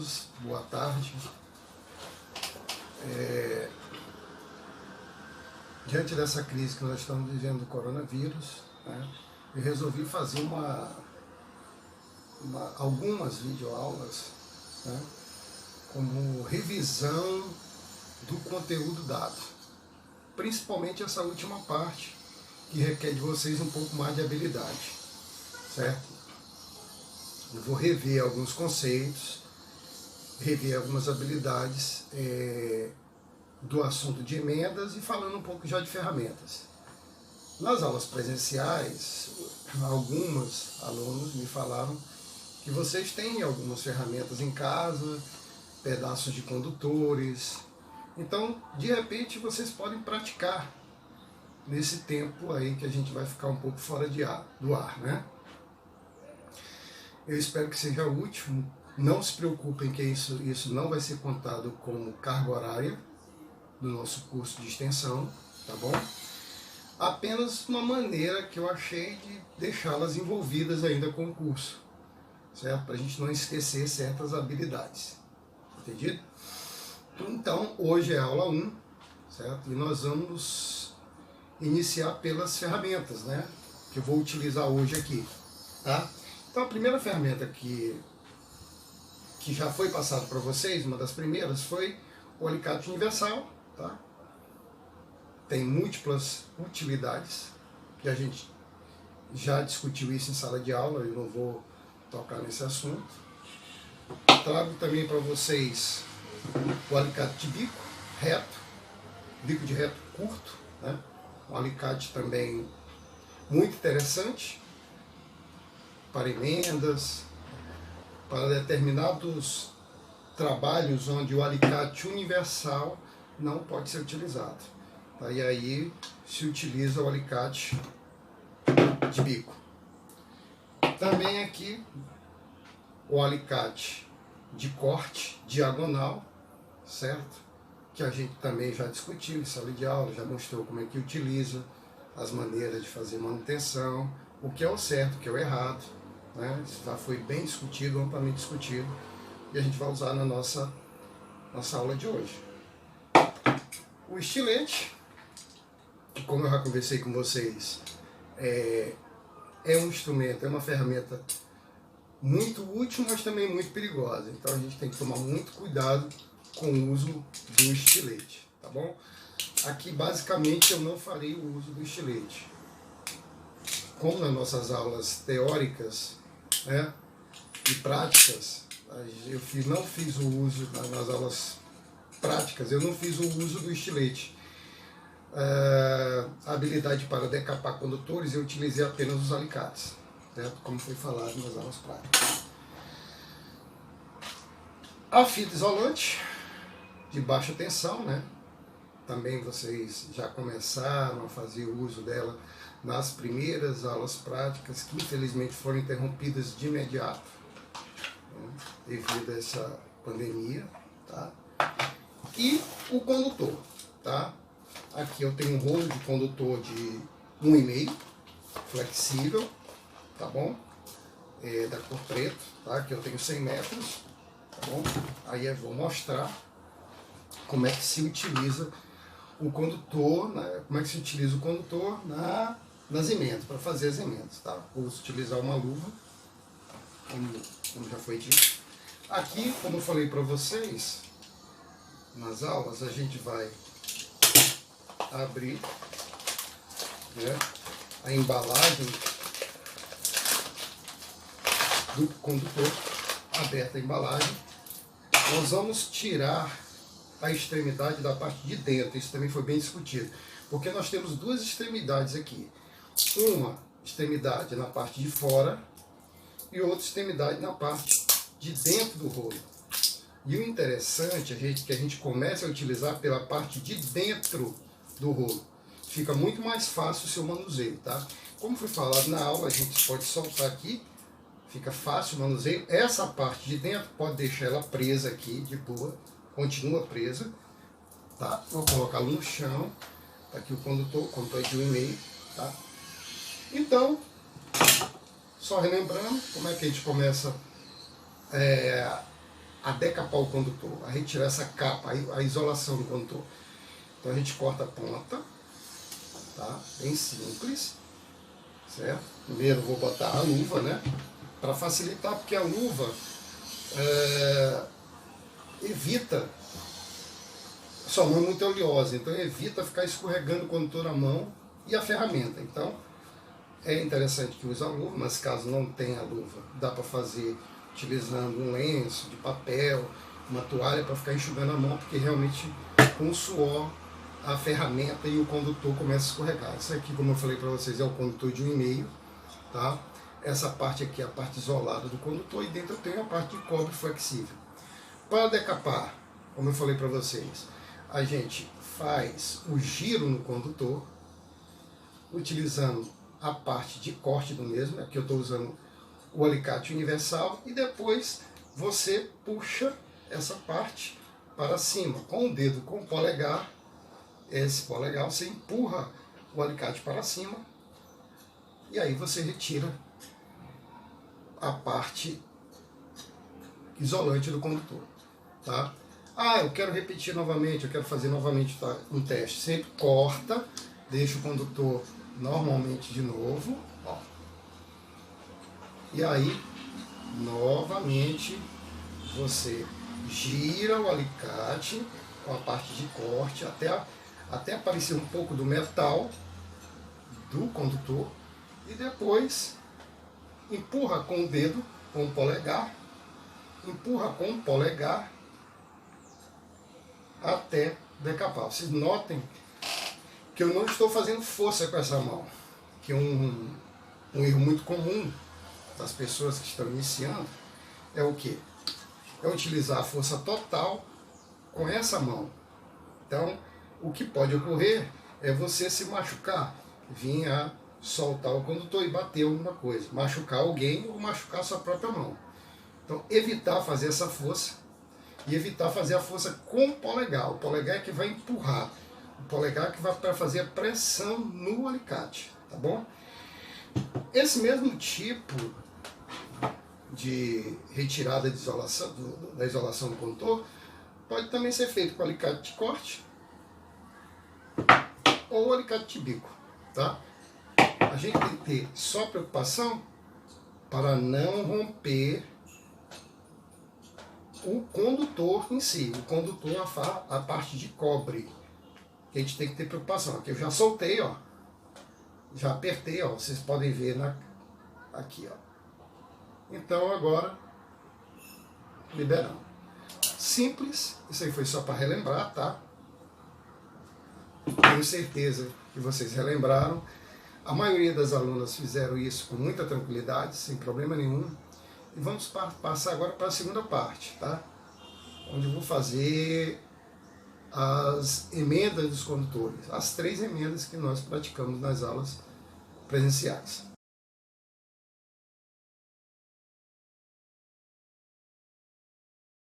todos, boa tarde. Diante dessa crise que nós estamos vivendo do coronavírus, né, eu resolvi fazer algumas videoaulas, né, como revisão do conteúdo dado, principalmente essa última parte, que requer de vocês um pouco mais de habilidade, certo? Eu vou rever alguns conceitos, rever algumas habilidades do assunto de emendas e falando um pouco já de ferramentas. Nas aulas presenciais, alguns alunos me falaram que vocês têm algumas ferramentas em casa, pedaços de condutores. Então, de repente, vocês podem praticar nesse tempo aí que a gente vai ficar um pouco fora do ar, né? Eu espero que seja útil. Não se preocupem que isso não vai ser contado como carga horária do nosso curso de extensão, tá bom? Apenas uma maneira que eu achei de deixá-las envolvidas ainda com o curso, certo? Para a gente não esquecer certas habilidades, entendido? Então, hoje é a aula 1, certo? E nós vamos iniciar pelas ferramentas, né? Que eu vou utilizar hoje aqui, tá? Então, a primeira ferramenta que já foi passada para vocês, uma das primeiras, foi o alicate universal, tá? Tem múltiplas utilidades, que a gente já discutiu isso em sala de aula, eu não vou tocar nesse assunto. Trago também para vocês o alicate de bico reto, bico de reto curto, né? Um alicate também muito interessante para emendas, para determinados trabalhos onde o alicate universal não pode ser utilizado. Tá? E aí se utiliza o alicate de bico. Também aqui o alicate de corte diagonal, certo? Que a gente também já discutiu em sala de aula, já mostrou como é que utiliza, as maneiras de fazer manutenção, o que é o certo, o que é o errado, né? Isso já foi bem discutido, amplamente discutido, e a gente vai usar na nossa aula de hoje. O estilete, que como eu já conversei com vocês, é um instrumento, é uma ferramenta muito útil, mas também muito perigosa. Então a gente tem que tomar muito cuidado com o uso do estilete, tá bom? Aqui basicamente eu não farei o uso do estilete. Como nas nossas aulas teóricas, né, e práticas, eu não fiz o uso, nas aulas práticas, eu não fiz o uso do estilete. A habilidade para decapar condutores, eu utilizei apenas os alicates, certo? Como foi falado nas aulas práticas. A fita isolante de baixa tensão, né? Também vocês já começaram a fazer uso dela nas primeiras aulas práticas, que infelizmente foram interrompidas de imediato, né, devido a essa pandemia, tá? E o condutor, tá? Aqui eu tenho um rolo de condutor de 1,5, flexível, tá bom? Da cor preto, tá? Aqui eu tenho 100 metros, tá bom? Aí eu vou mostrar como é que se utiliza o condutor, né? Como é que se utiliza o condutor nas emendas, para fazer as emendas, tá? Vou utilizar uma luva, como já foi dito. Aqui, como eu falei para vocês, nas aulas, a gente vai abrir, né, a embalagem do condutor, aberta a embalagem. Nós vamos tirar a extremidade da parte de dentro, isso também foi bem discutido, porque nós temos duas extremidades aqui, uma extremidade na parte de fora e outra extremidade na parte de dentro do rolo. E o interessante é que a gente comece a utilizar pela parte de dentro do rolo, fica muito mais fácil o seu manuseio, tá? Como foi falado na aula, a gente pode soltar aqui, fica fácil o manuseio. Essa parte de dentro pode deixar ela presa aqui, de boa, continua presa, tá? Vou colocá-lo no chão, tá aqui o condutor de 1,5, tá? Então, só relembrando como é que a gente começa a decapar o condutor, a retirar essa capa, a isolação do condutor. Então a gente corta a ponta, tá? Bem simples, certo? Primeiro vou botar a luva, né? Para facilitar, porque a luva evita, sua mão é muito oleosa, então evita ficar escorregando o condutor na mão e a ferramenta. Então é interessante que use a luva, mas caso não tenha a luva, dá para fazer utilizando um lenço de papel, uma toalha para ficar enxugando a mão, porque realmente com o suor a ferramenta e o condutor começa a escorregar. Isso aqui, como eu falei para vocês, é o condutor de 1,5, tá? Essa parte aqui é a parte isolada do condutor e dentro eu tenho a parte de cobre flexível. Para decapar, como eu falei para vocês, a gente faz o giro no condutor, utilizando a parte de corte do mesmo, aqui eu estou usando o alicate universal, e depois você puxa essa parte para cima, com o dedo, com o polegar, esse polegar, você empurra o alicate para cima, e aí você retira a parte isolante do condutor, tá? Ah, eu quero repetir novamente, eu quero fazer novamente um teste. Sempre corta, deixa o condutor normalmente de novo, ó. E aí, novamente, você gira o alicate com a parte de corte até aparecer um pouco do metal do condutor e depois empurra com o dedo, com o polegar, empurra com o polegar até decapar. Vocês notem que eu não estou fazendo força com essa mão, que é um erro muito comum das pessoas que estão iniciando é o que? É utilizar a força total com essa mão. Então, o que pode ocorrer é você se machucar, vir a soltar o condutor e bater alguma coisa, machucar alguém ou machucar sua própria mão. Então, evitar fazer essa força e evitar fazer a força com o polegar. O polegar é que vai empurrar, o polegar é que vai para fazer a pressão no alicate, tá bom? Esse mesmo tipo de retirada de isolação, da isolação do condutor pode também ser feito com alicate de corte ou alicate de bico, tá? A gente tem que ter só preocupação para não romper o condutor em si, o condutor, a parte de cobre, que a gente tem que ter preocupação. Aqui eu já soltei, ó, já apertei, ó, vocês podem ver aqui, ó. Então agora, liberando. Simples, isso aí foi só para relembrar, tá? Tenho certeza que vocês relembraram. A maioria das alunas fizeram isso com muita tranquilidade, sem problema nenhum. E vamos passar agora para a segunda parte, tá? Onde eu vou fazer as emendas dos condutores, as 3 emendas que nós praticamos nas aulas presenciais.